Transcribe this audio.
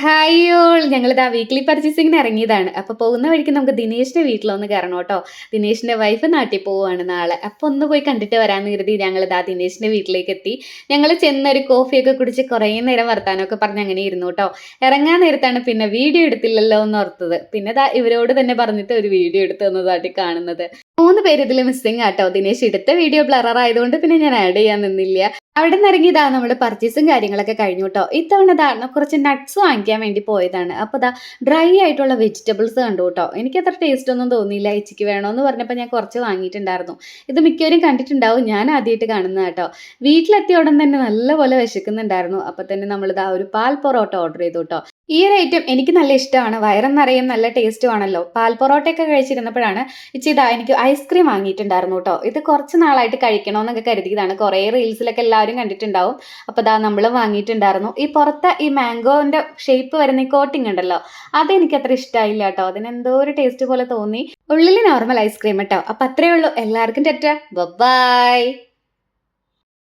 Hi all! ഞങ്ങളിതാ weekly പർച്ചേസിങ്ങിന് ഇറങ്ങിയതാണ്. അപ്പൊ പോകുന്ന വഴിക്ക് നമുക്ക് ദിനേഷിന്റെ വീട്ടിലൊന്ന് കേറണം ട്ടോ. ദിനേഷിന്റെ വൈഫ് നാട്ടിൽ പോവാണ് നാളെ. അപ്പൊ ഒന്ന് പോയി കണ്ടിട്ട് വരാന്ന് കരുതി ഞങ്ങളിതാ ദിനേഷിന്റെ വീട്ടിലേക്ക് എത്തി. ഞങ്ങള് ചെന്നൊരു കോഫിയൊക്കെ കുടിച്ച് കുറേ നേരം വർത്താനമൊക്കെ പറഞ്ഞ് അങ്ങനെ ഇരുന്നു ട്ടോ. ഇറങ്ങാൻ നേരത്താണ് പിന്നെ വീഡിയോ എടുത്തില്ലല്ലോ എന്ന് ഓർത്തത്. പിന്നെ ദാ ഇവരോട് തന്നെ പറഞ്ഞിട്ട് ഒരു വീഡിയോ എടുത്തു തന്നതായിട്ട് കാണുന്നത്. 3 പേര് ഇതില് മിസ്സിംഗ് ആട്ടോ. ദിനേഷ് എടുത്ത വീഡിയോ ബ്ലറർ ആയതുകൊണ്ട് പിന്നെ ഞാൻ ആഡ് ചെയ്യാൻ നിന്നില്ല. അവിടുന്ന് ഇറങ്ങി ഇതാ നമ്മുടെ പർച്ചേസും കാര്യങ്ങളൊക്കെ കഴിഞ്ഞു ട്ടോ. ഇത്തവണ ദാ കുറച്ച് നട്ട്സ് വാങ്ങിക്കാൻ വേണ്ടി പോയതാണ്. അപ്പൊ ദാ ഡ്രൈ ആയിട്ടുള്ള വെജിറ്റബിൾസ് കണ്ടു ട്ടോ. എനിക്കത്ര ടേസ്റ്റ് ഒന്നും തോന്നിയില്ല. ഇച്ചിക്ക് വേണോന്ന് പറഞ്ഞപ്പോൾ ഞാൻ കുറച്ച് വാങ്ങിയിട്ടുണ്ടായിരുന്നു. ഇത് മിക്കവരും കണ്ടിട്ടുണ്ടാവും. ഞാൻ ആദ്യമായിട്ട് കാണുന്നതാ ട്ടോ. വീട്ടിലെത്തിയ ഉടൻ തന്നെ നല്ലപോലെ വിശക്കുന്നുണ്ടായിരുന്നു. അപ്പൊ തന്നെ നമ്മളിതാ ഒരു പാൽ പൊറോട്ട ഓർഡർ ചെയ്തു ട്ടോ. ഈ ഒരു ഐറ്റം എനിക്ക് നല്ല ഇഷ്ടമാണ്. വയറും നിറയും നല്ല ടേസ്റ്റും ആണല്ലോ. പാൽ പൊറോട്ടയൊക്കെ കഴിച്ചിരുന്നപ്പോഴാണ് ഇതാ എനിക്ക് ഐസ്ക്രീം വാങ്ങിയിട്ടുണ്ടായിരുന്നു ട്ടോ. ഇത് കുറച്ച് നാളായിട്ട് കഴിക്കണമെന്നൊക്കെ കരുതിയതാണ്. കുറേ റീൽസിലൊക്കെ എല്ലാവരും കണ്ടിട്ടുണ്ടാവും. അപ്പോൾ ദാ നമ്മളും വാങ്ങിയിട്ടുണ്ടായിരുന്നു. ഈ പുറത്തെ ഈ മാംഗോന്റെ ഷേപ്പ് വരുന്ന ഈ കോട്ടിംഗ് ഉണ്ടല്ലോ, അതെനിക്ക് അത്ര ഇഷ്ടമായില്ല കേട്ടോ. അതിനെന്തോ ഒരു ടേസ്റ്റ് പോലെ തോന്നി. ഉള്ളിൽ നോർമൽ ഐസ്ക്രീം കേട്ടോ. അപ്പം അത്രയേ ഉള്ളൂ. എല്ലാവർക്കും ടാറ്റാ, ബൈ.